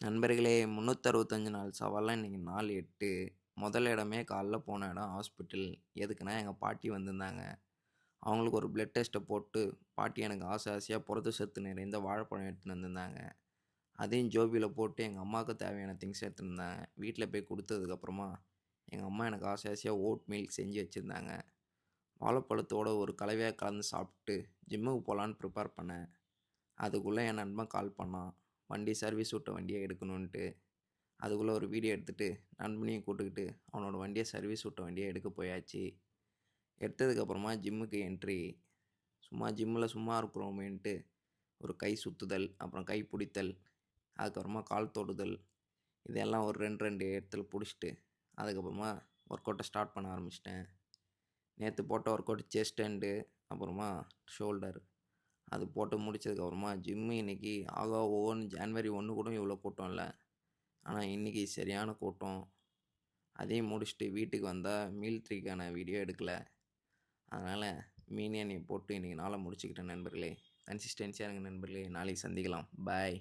நண்பர்களே 365 நாள் சவால்ல இன்னைக்கு நாள் 8. முதல் இடமே காலைல போன இடம் ஹாஸ்பிட்டல். எதுக்குன்னா, எங்க பாட்டி வந்திருந்தாங்க. அவங்களுக்கு ஒரு பிளட் டெஸ்ட்ட போட்டு, பாட்டி எனக்கு ஆசை ஆசையா புரத சத்து நிறைந்த வாழைப்பழம் எடுத்துன்னு வந்திருந்தாங்க. அதையும் ஜோபியில போட்டு எங்க அம்மாவுக்கு தேவையான திங்ஸ் எடுத்துன்னு வந்தாங்க. வீட்ல போய் குடுத்ததுக்கப்புறமா, எங்க அம்மா எனக்கு ஆசை ஆசையா ஓட் மில்க் செஞ்சு வச்சிருந்தாங்க. வாழைப்பழத்தோட ஒரு கலவையா கலந்து சாப்பிட்டு, ஜிம்முக்கு போலான்னு ப்ரிப்பேர் பண்ணேன். அதுக்குள்ள என் நண்பன் கால் பண்ணான். வண்டி சர்வீஸ் விட்ட வண்டிய எடுக்கணுன்ட்டு. அதுக்குள்ளே ஒரு வீடியோ எடுத்துகிட்டு நண்பனையும் கூப்பிட்டுக்கிட்டு அவனோட வண்டியை சர்வீஸ் விட்ட வண்டியை எடுக்க போயாச்சு. எடுத்ததுக்கப்புறமா ஜிம்முக்கு என்ட்ரி. சும்மா இருக்கிறோமேன்ட்டு ஒரு கை சுற்றுதல், அப்புறம் கை பிடித்தல், அதுக்கப்புறமா கால் தொடுதல், இதெல்லாம் ஒரு 2 இடத்துல பிடிச்சிட்டு அதுக்கப்புறமா ஒர்க் அவுட்டை ஸ்டார்ட் பண்ண ஆரம்பிச்சிட்டேன். நேற்று போட்ட ஒர்க் அவுட் செஸ்ட் அண்டு அப்புறமா ஷோல்டர் அது போட்டு முடித்ததுக்கப்புறமா ஜிம்மு இன்றைக்கி ஆகா ஓன்னு ஜான்வரி 1 கூட இவ்வளோ கூட்டம் இல்லை. ஆனால் இன்றைக்கி சரியான கூட்டம். அதையும் முடிச்சுட்டு வீட்டுக்கு வந்தால் மீல் 3க்கான வீடியோ எடுக்கலை. அதனால் மீன் எண்ணெயை போட்டு இன்றைக்கி நாளை முடிச்சுக்கிட்டேன் நண்பர்களே. கன்சிஸ்டன்சியாக இருங்க நண்பர்களே. நாளைக்கு சந்திக்கலாம். பாய்.